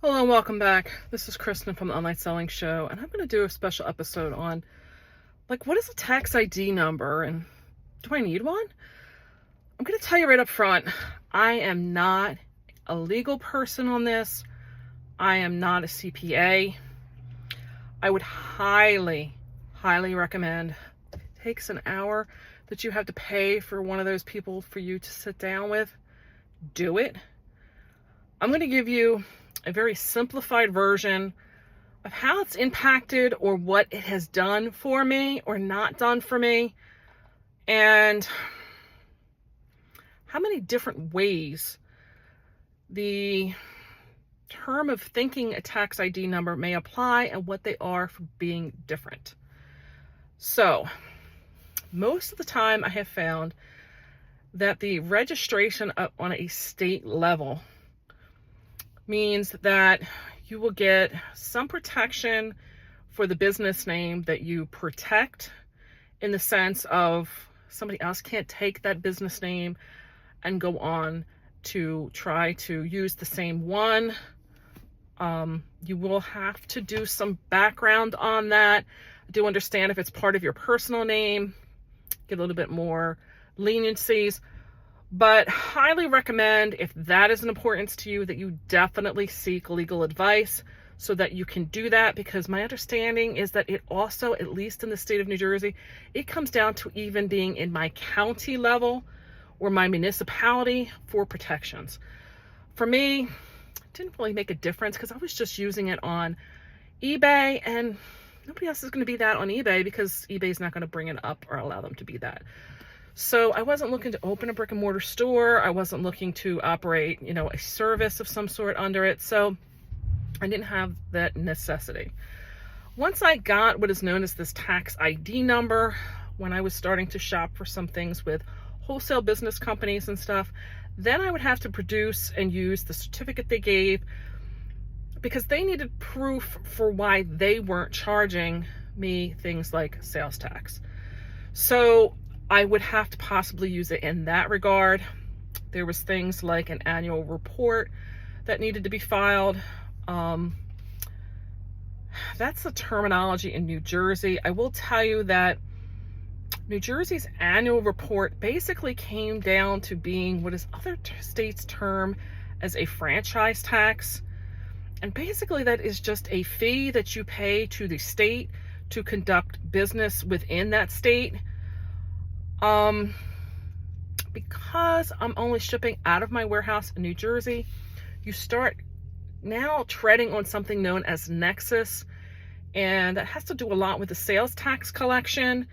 Hello and welcome back. This is Kristen from the Online Selling Show, and I'm going to do a special episode on, what is a tax ID number and do I need one? I'm going to tell you right up front, I am not a legal person on this. I am not a CPA. I would highly, highly recommend if it takes an hour that you have to pay for one of those people for you to sit down with, do it. I'm going to give you a very simplified version of how it's impacted or what it has done for me or not done for me, and how many different ways the term of thinking a tax ID number may apply and what they are for being different. So, most of the time I have found that the registration on a state level means that you will get some protection for the business name that you protect, in the sense of somebody else can't take that business name and go on to try to use the same one. You will have to do some background on that. I do understand if it's part of your personal name, get a little bit more leniencies. But highly recommend, if that is an importance to you, that you definitely seek legal advice so that you can do that, because my understanding is that it also, at least in the state of New Jersey, it comes down to even being in my county level or my municipality for protections. For me, it didn't really make a difference because I was just using it on eBay, and nobody else is going to be that on eBay because eBay is not going to bring it up or allow them to be that. So I wasn't looking to open a brick and mortar store. I wasn't looking to operate, a service of some sort under it. So I didn't have that necessity. Once I got what is known as this tax ID number, when I was starting to shop for some things with wholesale business companies and stuff, then I would have to produce and use the certificate they gave, because they needed proof for why they weren't charging me things like sales tax. So I would have to possibly use it in that regard. There was things like an annual report that needed to be filed. That's the terminology in New Jersey. I will tell you that New Jersey's annual report basically came down to being what is other states' term as a franchise tax. And basically that is just a fee that you pay to the state to conduct business within that state. Because I'm only shipping out of my warehouse in New Jersey, you start now treading on something known as nexus, and that has to do a lot with the sales tax collection.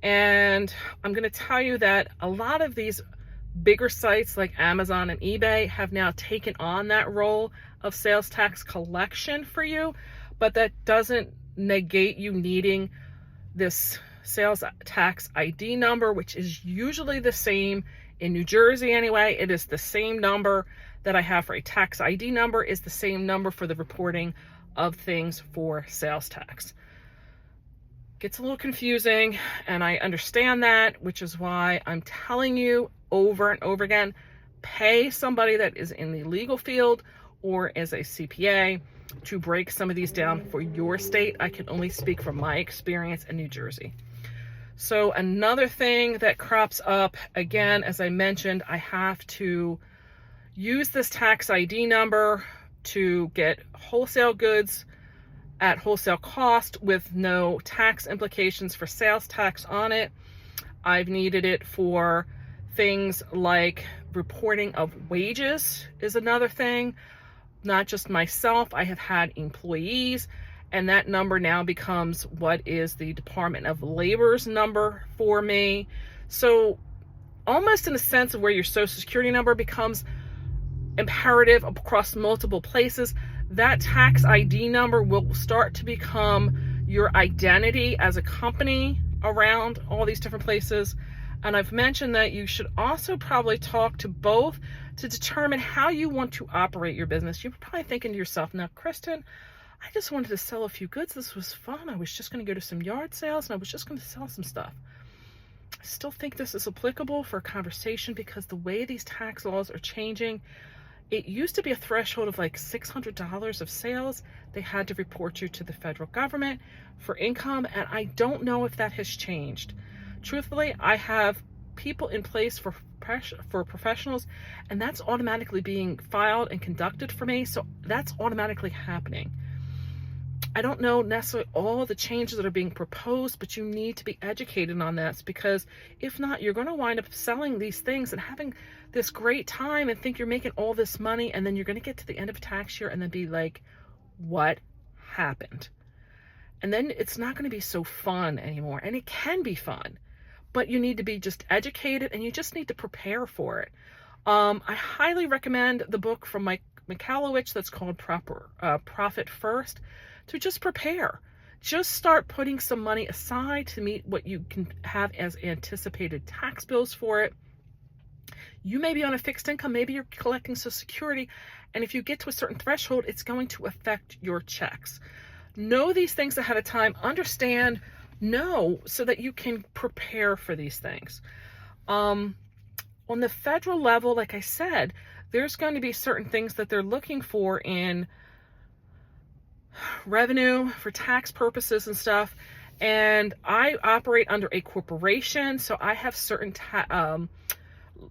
And I'm going to tell you that a lot of these bigger sites like Amazon and eBay have now taken on that role of sales tax collection for you, but that doesn't negate you needing this sales tax ID number, which is usually the same in New Jersey anyway. It is the same number that I have for a tax ID number, is the same number for the reporting of things for sales tax. Gets a little confusing, and I understand that, which is why I'm telling you over and over again, pay somebody that is in the legal field or as a CPA to break some of these down for your state. I can only speak from my experience in New Jersey. So another thing that crops up, again, as I mentioned, I have to use this tax ID number to get wholesale goods at wholesale cost with no tax implications for sales tax on it. I've needed it for things like reporting of wages is another thing. Not just myself, I have had employees, and that number now becomes what is the Department of Labor's number for me. So almost in a sense of where your Social Security number becomes imperative across multiple places, that tax ID number will start to become your identity as a company around all these different places. And I've mentioned that you should also probably talk to both to determine how you want to operate your business. You're probably thinking to yourself, now, Kristen, I just wanted to sell a few goods. This was fun. I was just going to go to some yard sales and I was just going to sell some stuff. I still think this is applicable for a conversation because the way these tax laws are changing, It used to be a threshold of like $600 of sales. They had to report you to the federal government for income, and I don't know if that has changed. Truthfully, I have people in place for professionals, and that's automatically being filed and conducted for me, so that's automatically happening. I don't know necessarily all the changes that are being proposed, but you need to be educated on this, because if not, you're going to wind up selling these things and having this great time and think you're making all this money, and then you're going to get to the end of a tax year and then be like, what happened? And then it's not going to be so fun anymore. And it can be fun, but you need to be just educated, and you just need to prepare for it. I highly recommend the book from Mike Michalowicz that's called Profit First, to just prepare. Just start putting some money aside to meet what you can have as anticipated tax bills for it. You may be on a fixed income, maybe you're collecting Social Security, and if you get to a certain threshold, it's going to affect your checks. Know these things ahead of time, understand, know, so that you can prepare for these things. On the federal level, like I said, there's going to be certain things that they're looking for in revenue for tax purposes and stuff. And I operate under a corporation, so I have certain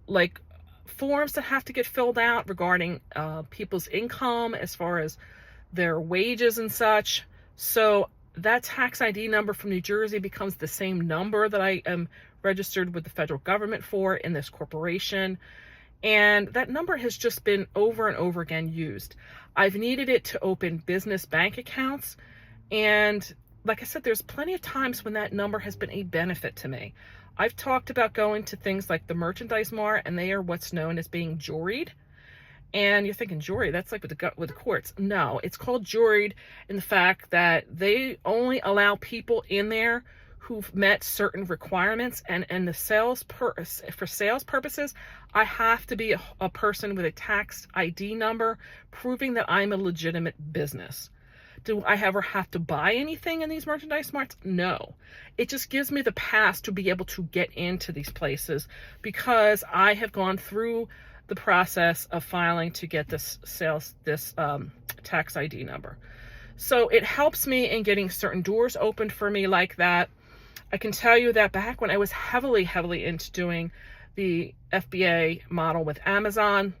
like forms that have to get filled out regarding people's income as far as their wages and such. So that tax ID number from New Jersey becomes the same number that I am registered with the federal government for in this corporation. And that number has just been over and over again used. I've needed it to open business bank accounts. And like I said, there's plenty of times when that number has been a benefit to me. I've talked about going to things like the merchandise mart, and they are what's known as being juried. And you're thinking, juried, that's like with the courts. No, it's called juried in the fact that they only allow people in there who've met certain requirements, and the for sales purposes, I have to be a person with a tax ID number proving that I'm a legitimate business. Do I ever have to buy anything in these merchandise marts? No. It just gives me the pass to be able to get into these places because I have gone through the process of filing to get this tax ID number. So it helps me in getting certain doors opened for me like that. I can tell you that back when I was heavily into doing the FBA model with Amazon,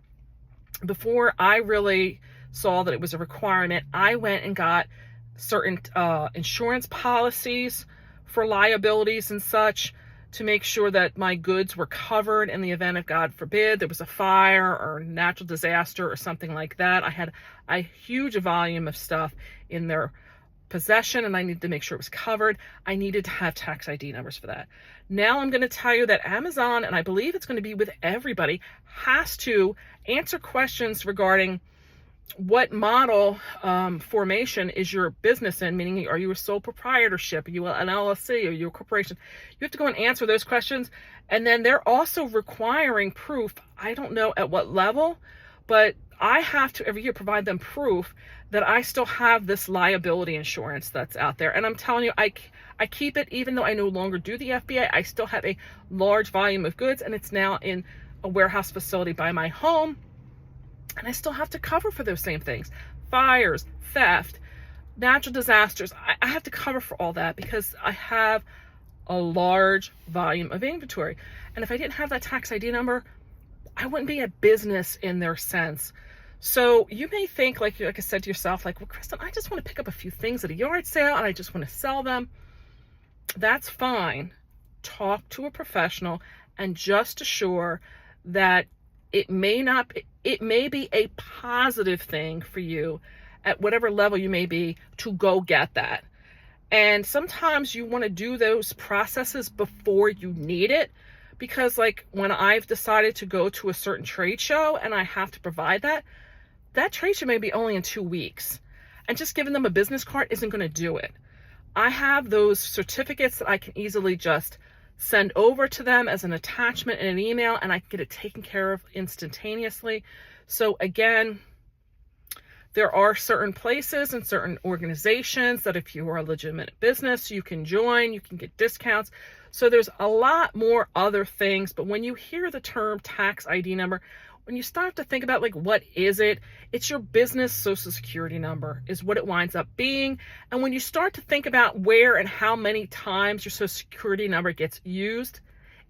before I really saw that it was a requirement, I went and got certain insurance policies for liabilities and such to make sure that my goods were covered in the event of, God forbid, there was a fire or natural disaster or something like that. I had a huge volume of stuff in their possession, and I needed to make sure it was covered. I needed to have tax ID numbers for that. Now I'm going to tell you that Amazon, and I believe it's going to be with everybody, has to answer questions regarding what model formation is your business in, meaning are you a sole proprietorship, are you an LLC, are you a corporation? You have to go and answer those questions. And then they're also requiring proof, I don't know at what level, but I have to every year provide them proof that I still have this liability insurance that's out there. And I'm telling you, I keep it, even though I no longer do the FBA, I still have a large volume of goods, and it's now in a warehouse facility by my home. And I still have to cover for those same things. Fires, theft, natural disasters. I have to cover for all that because I have a large volume of inventory. And if I didn't have that tax ID number, I wouldn't be a business in their sense. So you may think, like I said to yourself, like, well, Kristen, I just want to pick up a few things at a yard sale and I just want to sell them. That's fine. Talk to a professional and just assure that it may be a positive thing for you at whatever level you may be to go get that. And sometimes you want to do those processes before you need it, because like when I've decided to go to a certain trade show and I have to provide that trade show may be only in 2 weeks, and just giving them a business card isn't going to do it. I have those certificates that I can easily just send over to them as an attachment in an email, and I can get it taken care of instantaneously. So again, there are certain places and certain organizations that if you are a legitimate business, you can join, you can get discounts. So there's a lot more other things, but when you hear the term tax ID number, when you start to think about like, what is it? It's your business social security number is what it winds up being. And when you start to think about where and how many times your social security number gets used,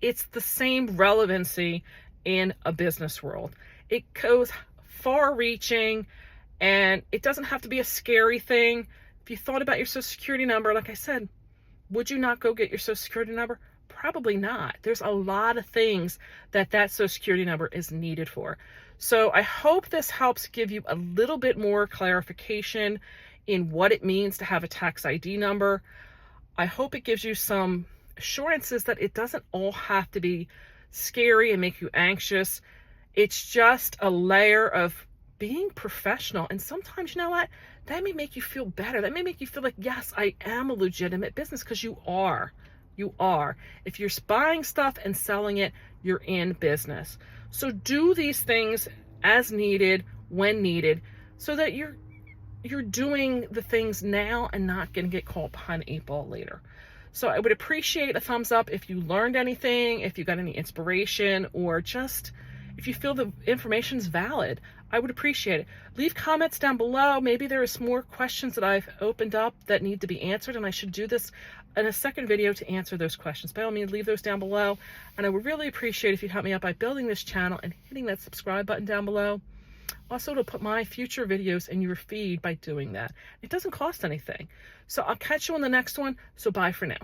it's the same relevancy in a business world. It goes far reaching, and it doesn't have to be a scary thing. If you thought about your social security number, like I said, would you not go get your social security number? Probably not. There's a lot of things that social security number is needed for. So I hope this helps give you a little bit more clarification in what it means to have a tax ID number. I hope it gives you some assurances that it doesn't all have to be scary and make you anxious. It's just a layer of being professional. And sometimes, you know what? That may make you feel better. That may make you feel like, yes, I am a legitimate business, because you are. You are. If you're buying stuff and selling it, you're in business. So do these things as needed, when needed, so that you're doing the things now and not going to get caught behind the 8 ball later. So I would appreciate a thumbs up if you learned anything, if you got any inspiration, or just if you feel the information is valid. I would appreciate it. Leave comments down below. Maybe there is more questions that I've opened up that need to be answered, and I should do this in a second video to answer those questions. By all means, leave those down below. And I would really appreciate if you'd help me out by building this channel and hitting that subscribe button down below. Also, to put my future videos in your feed by doing that. It doesn't cost anything. So I'll catch you on the next one. So bye for now.